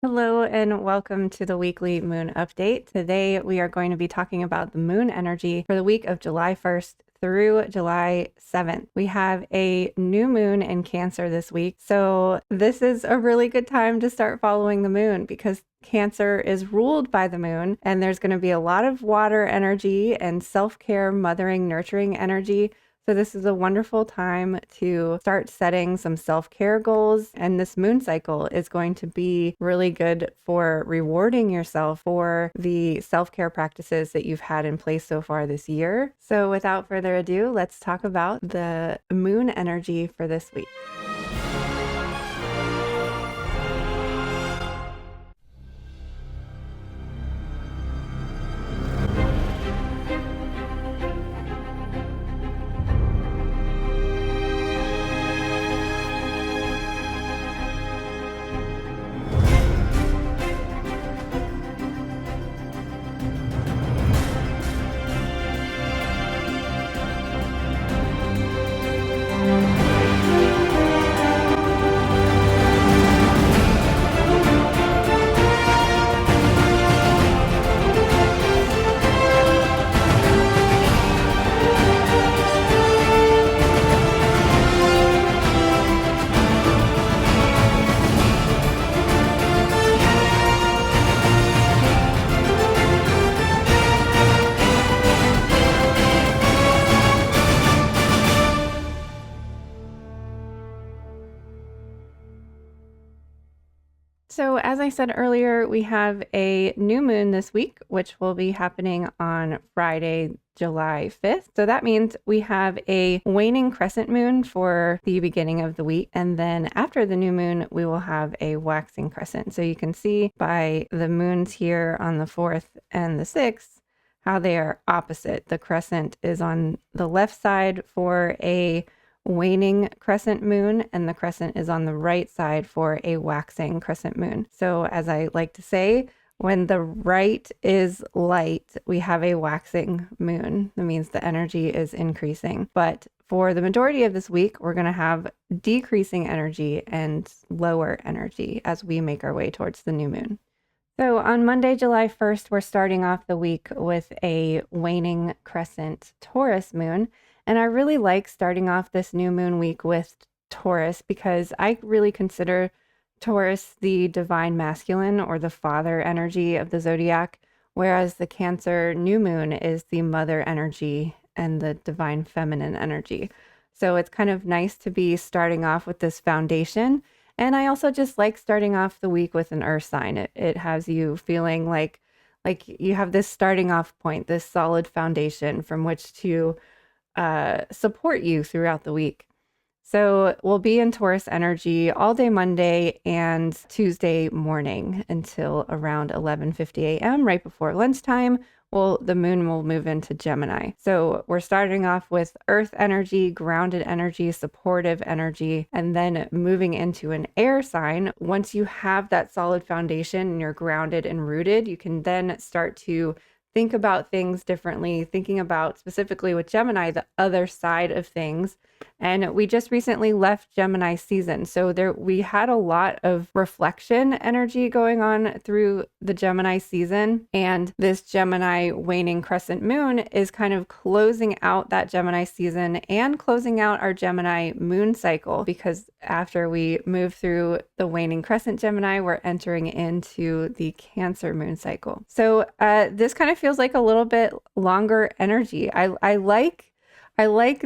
Hello and welcome to the weekly moon update. Today we are going to be talking about the moon energy for the week of July 1st through July 7th. We have a new moon in Cancer this week. So this is a really good time to start following the moon because Cancer is ruled by the moon, and there's going to be a lot of water energy and self-care, mothering, nurturing energy. So this is a wonderful time to start setting some self-care goals. And this moon cycle is going to be really good for rewarding yourself for the self-care practices that you've had in place so far this year. So without further ado, let's talk about the moon energy for this week. So as I said earlier, we have a new moon this week, which will be happening on Friday, July 5th. So that means we have a waning crescent moon for the beginning of the week. And then after the new moon, we will have a waxing crescent. So you can see by the moons here on the 4th and the 6th, how they are opposite. The crescent is on the left side for a waning crescent moon, and the crescent is on the right side for a waxing crescent moon. So as I like to say, when the right is light, we have a waxing moon. That means the energy is increasing. But for the majority of this week, we're going to have decreasing energy and lower energy as we make our way towards the new moon. So on Monday, July 1st, we're starting off the week with a waning crescent Taurus moon. And I really like starting off this new moon week with Taurus because I really consider Taurus the divine masculine or the father energy of the zodiac, whereas the Cancer new moon is the mother energy and the divine feminine energy. So it's kind of nice to be starting off with this foundation. And I also just like starting off the week with an earth sign. It has you feeling like you have this starting off point, this solid foundation from which to support you throughout the week. So we'll be in Taurus energy all day Monday and Tuesday morning until around 11:50 a.m. right before lunchtime. Well, the moon will move into Gemini. So we're starting off with earth energy, grounded energy, supportive energy, and then moving into an air sign. Once you have that solid foundation and you're grounded and rooted, you can then start to think about things differently, thinking about specifically with Gemini, the other side of things. And we just recently left Gemini season. So we had a lot of reflection energy going on through the Gemini season. And this Gemini waning crescent moon is kind of closing out that Gemini season and closing out our Gemini moon cycle, because after we move through the waning crescent Gemini, we're entering into the Cancer moon cycle. So this kind of feels like a little bit longer energy. I like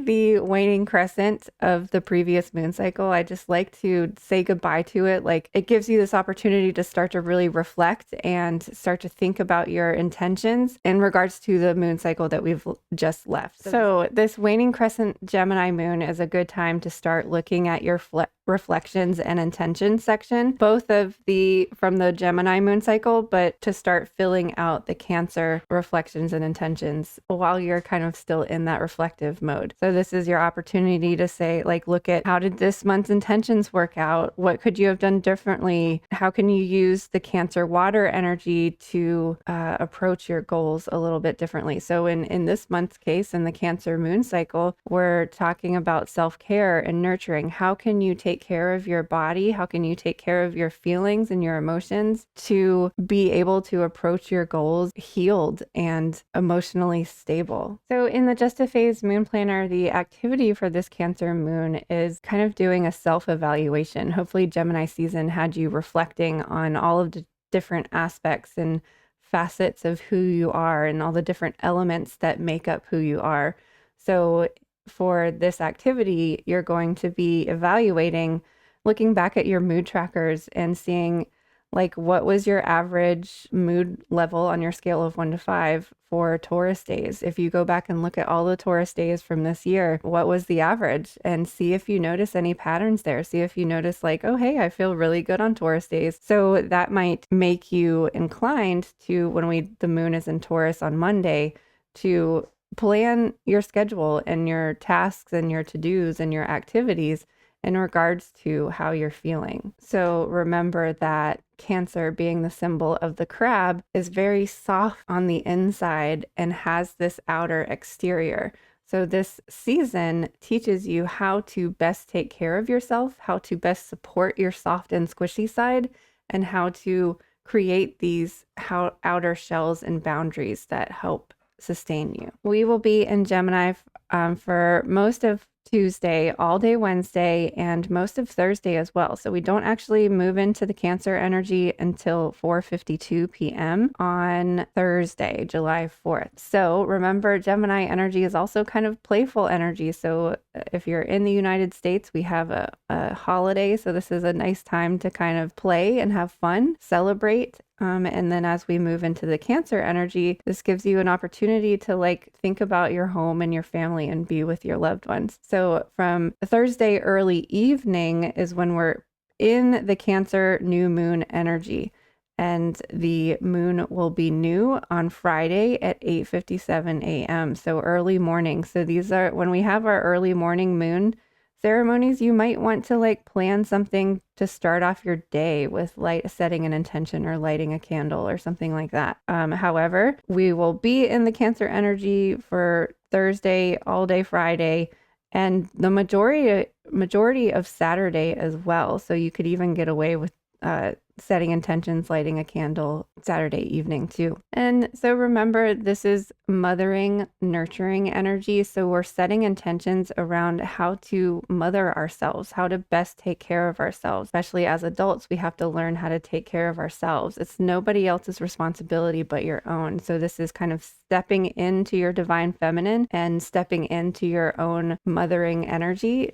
the waning crescent of the previous moon cycle. I just like to say goodbye to it. Like, it gives you this opportunity to start to really reflect and start to think about your intentions in regards to the moon cycle that we've just left. So this waning crescent Gemini moon is a good time to start looking at your reflections and intentions section, both of from the Gemini moon cycle, but to start filling out the Cancer reflections and intentions while you're kind of still in that reflective mode. So this is your opportunity to say, like, look at how did this month's intentions work out? What could you have done differently? How can you use the Cancer water energy to approach your goals a little bit differently? So in this month's case, in the Cancer moon cycle, we're talking about self-care and nurturing. How can you take take care of your body? How can you take care of your feelings and your emotions to be able to approach your goals healed and emotionally stable? So in the Just a Phase Moon Planner, the activity for this Cancer moon is kind of doing a self-evaluation. Hopefully Gemini season had you reflecting on all of the different aspects and facets of who you are and all the different elements that make up who you are. So for this activity, you're going to be evaluating, looking back at your mood trackers and seeing like what was your average mood level on your scale of 1 to 5 for Taurus days. If you go back and look at all the Taurus days from this year, what was the average? And see if you notice any patterns there. See if you notice like, oh, hey, I feel really good on Taurus days. So that might make you inclined to, when the moon is in Taurus on Monday, to plan your schedule and your tasks and your to-dos and your activities in regards to how you're feeling. So remember that Cancer, being the symbol of the crab, is very soft on the inside and has this outer exterior. So this season teaches you how to best take care of yourself, how to best support your soft and squishy side, and how to create these outer shells and boundaries that help sustain you. We will be in Gemini for most of Tuesday, all day Wednesday, and most of Thursday as well. So we don't actually move into the Cancer energy until 4:52 p.m. on Thursday, July 4th. So remember, Gemini energy is also kind of playful energy. So if you're in the United States, we have a holiday. So this is a nice time to kind of play and have fun, celebrate. And then as we move into the Cancer energy, this gives you an opportunity to like think about your home and your family and be with your loved ones. So from Thursday early evening is when we're in the Cancer new moon energy. And the moon will be new on Friday at 8:57 a.m. So early morning. So these are when we have our early morning moon ceremonies, you might want to like plan something to start off your day with setting an intention or lighting a candle or something like that. However, we will be in the Cancer energy for Thursday, all day Friday, and the majority of Saturday as well. So you could even get away with setting intentions, lighting a candle Saturday evening too. And so remember, this is mothering, nurturing energy. So we're setting intentions around how to mother ourselves, how to best take care of ourselves. Especially as adults, we have to learn how to take care of ourselves. It's nobody else's responsibility but your own. So this is kind of stepping into your divine feminine and stepping into your own mothering energy,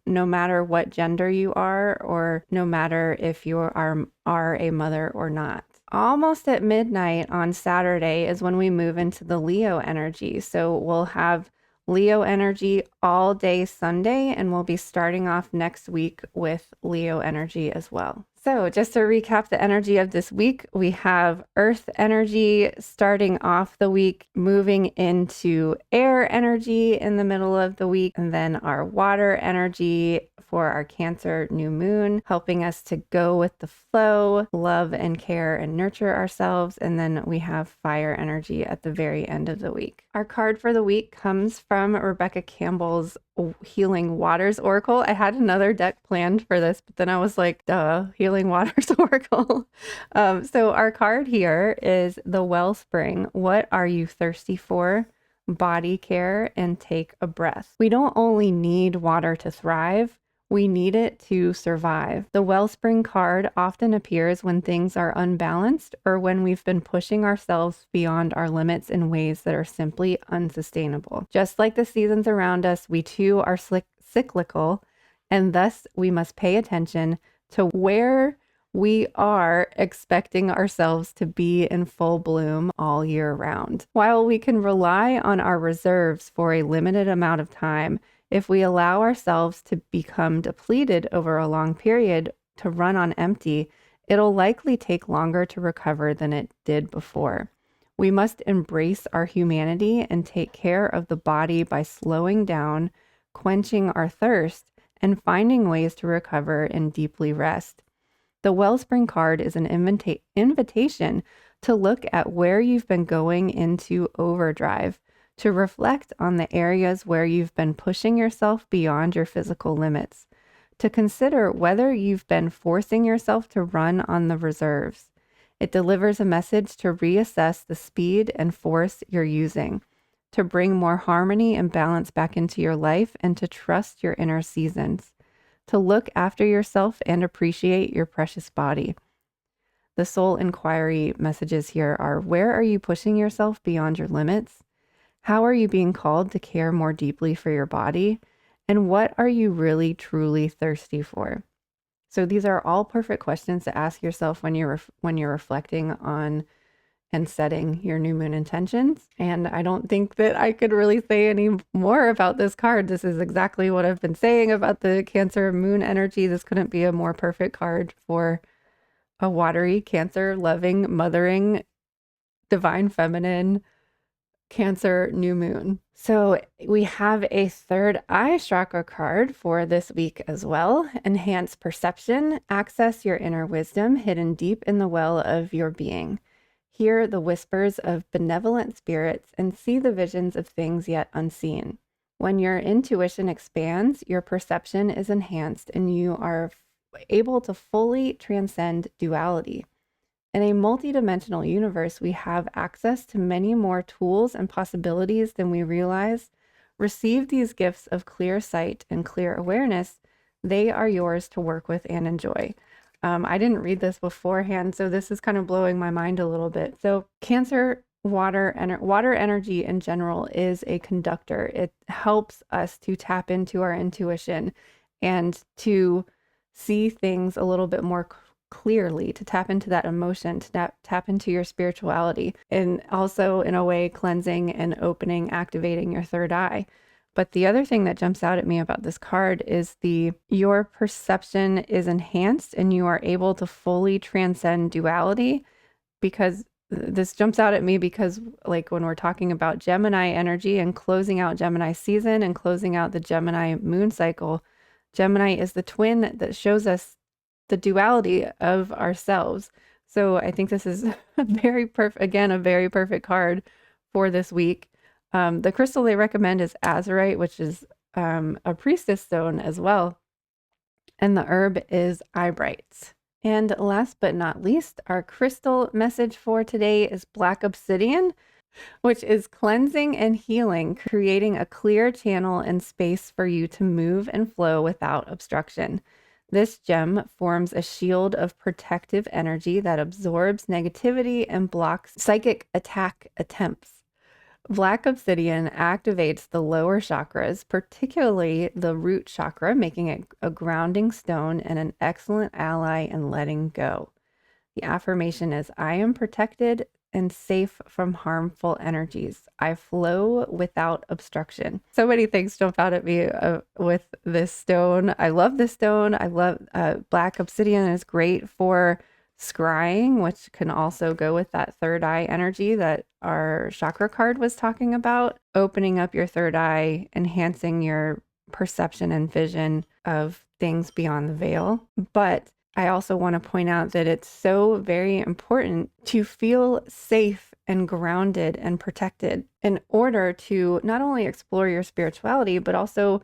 no matter what gender you are, or no matter if you are a mother or not. Almost at midnight on Saturday is when we move into the Leo energy. So we'll have Leo energy all day Sunday, and we'll be starting off next week with Leo energy as well. So just to recap the energy of this week, we have Earth energy starting off the week, moving into air energy in the middle of the week, and then our water energy for our Cancer new moon, helping us to go with the flow, love and care and nurture ourselves. And then we have fire energy at the very end of the week. Our card for the week comes from Rebecca Campbell's Healing Waters Oracle. I had another deck planned for this, but then I was like, duh, Healing Waters Oracle. So our card here is the Wellspring. What are you thirsty for? Body care and take a breath. We don't only need water to thrive, we need it to survive. The Wellspring card often appears when things are unbalanced or when we've been pushing ourselves beyond our limits in ways that are simply unsustainable. Just like the seasons around us, we too are cyclical, and thus we must pay attention to where we are expecting ourselves to be in full bloom all year round. While we can rely on our reserves for a limited amount of time, if we allow ourselves to become depleted over a long period, to run on empty, it'll likely take longer to recover than it did before. We must embrace our humanity and take care of the body by slowing down, quenching our thirst, and finding ways to recover and deeply rest. The Wellspring card is an invitation to look at where you've been going into overdrive, to reflect on the areas where you've been pushing yourself beyond your physical limits, to consider whether you've been forcing yourself to run on the reserves. It delivers a message to reassess the speed and force you're using, to bring more harmony and balance back into your life, and to trust your inner seasons, to look after yourself and appreciate your precious body. The soul inquiry messages here are: where are you pushing yourself beyond your limits? How are you being called to care more deeply for your body? And what are you really, truly thirsty for? So these are all perfect questions to ask yourself when you're reflecting on and setting your new moon intentions. And I don't think that I could really say any more about this card. This is exactly what I've been saying about the Cancer moon energy. This couldn't be a more perfect card for a watery, Cancer loving, mothering, divine feminine Cancer new moon. So we have a third eye chakra card for this week as well. Enhance perception, access your inner wisdom hidden deep in the well of your being. Hear the whispers of benevolent spirits and see the visions of things yet unseen. When your intuition expands, your perception is enhanced and you are able to fully transcend duality. In a multidimensional universe, we have access to many more tools and possibilities than we realize. Receive these gifts of clear sight and clear awareness. They are yours to work with and enjoy. I didn't read this beforehand, so this is kind of blowing my mind a little bit. So Cancer water energy in general is a conductor. It helps us to tap into our intuition and to see things a little bit more clearly, to tap into that emotion, to tap into your spirituality, and also in a way cleansing and opening, activating your third eye. But the other thing that jumps out at me about this card is your perception is enhanced and you are able to fully transcend duality, because this jumps out at me because like when we're talking about Gemini energy and closing out Gemini season and closing out the Gemini moon cycle, Gemini is the twin that shows us the duality of ourselves. So I think this is a very perfect card for this week. The crystal they recommend is azurite, which is a priestess stone as well. And the herb is eyebright. And last but not least, our crystal message for today is black obsidian, which is cleansing and healing, creating a clear channel and space for you to move and flow without obstruction. This gem forms a shield of protective energy that absorbs negativity and blocks psychic attack attempts. Black obsidian activates the lower chakras, particularly the root chakra, making it a grounding stone and an excellent ally in letting go. The affirmation is: I am protected and safe from harmful energies. I flow without obstruction. So many things jump out at me with this stone. I love this stone. I love black obsidian is great for scrying, which can also go with that third eye energy that our chakra card was talking about. Opening up your third eye, enhancing your perception and vision of things beyond the veil. But I also want to point out that it's so very important to feel safe and grounded and protected in order to not only explore your spirituality, but also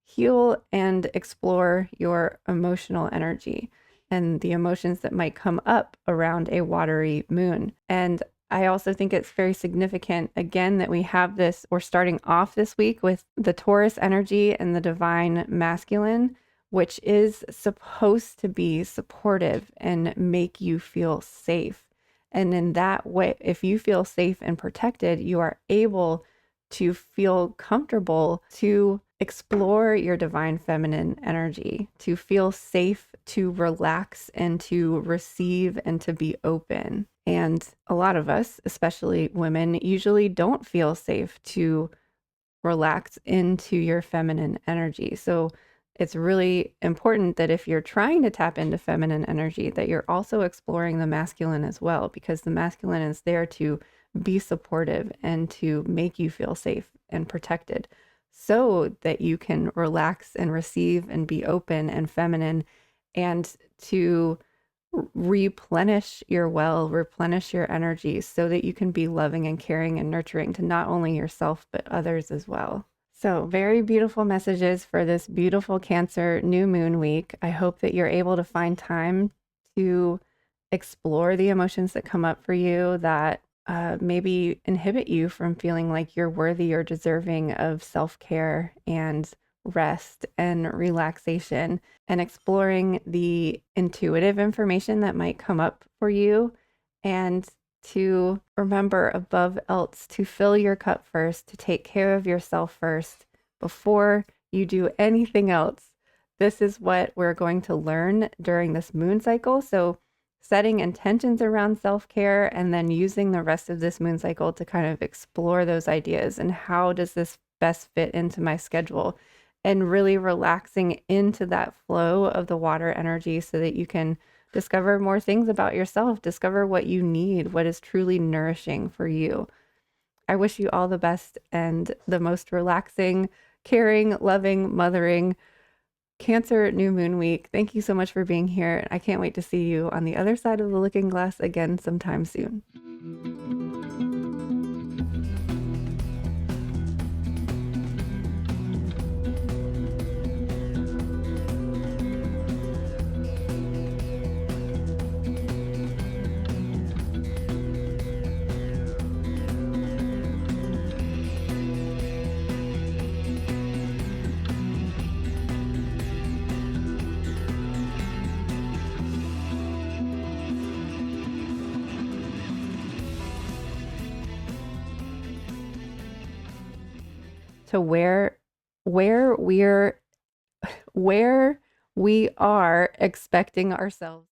heal and explore your emotional energy and the emotions that might come up around a watery moon. And I also think it's very significant, again, that we have this, we're starting off this week with the Taurus energy and the divine masculine, which is supposed to be supportive and make you feel safe. And in that way, if you feel safe and protected, you are able to feel comfortable to explore your divine feminine energy, to feel safe, to relax, and to receive and to be open. And a lot of us, especially women, usually don't feel safe to relax into your feminine energy. So it's really important that if you're trying to tap into feminine energy, that you're also exploring the masculine as well, because the masculine is there to be supportive and to make you feel safe and protected so that you can relax and receive and be open and feminine, and to replenish your energy so that you can be loving and caring and nurturing to not only yourself, but others as well. So, very beautiful messages for this beautiful Cancer new moon week. I hope that you're able to find time to explore the emotions that come up for you that maybe inhibit you from feeling like you're worthy or deserving of self care and rest and relaxation, and exploring the intuitive information that might come up for you, and to remember above else to fill your cup first, to take care of yourself first before you do anything else. This is what we're going to learn during this moon cycle. So, setting intentions around self care and then using the rest of this moon cycle to kind of explore those ideas and how does this best fit into my schedule, and really relaxing into that flow of the water energy so that you can discover more things about yourself, discover what you need, what is truly nourishing for you. I wish you all the best and the most relaxing, caring, loving, mothering Cancer new moon week. Thank you so much for being here. I can't wait to see you on the other side of the looking glass again sometime soon. To where we're where we are expecting ourselves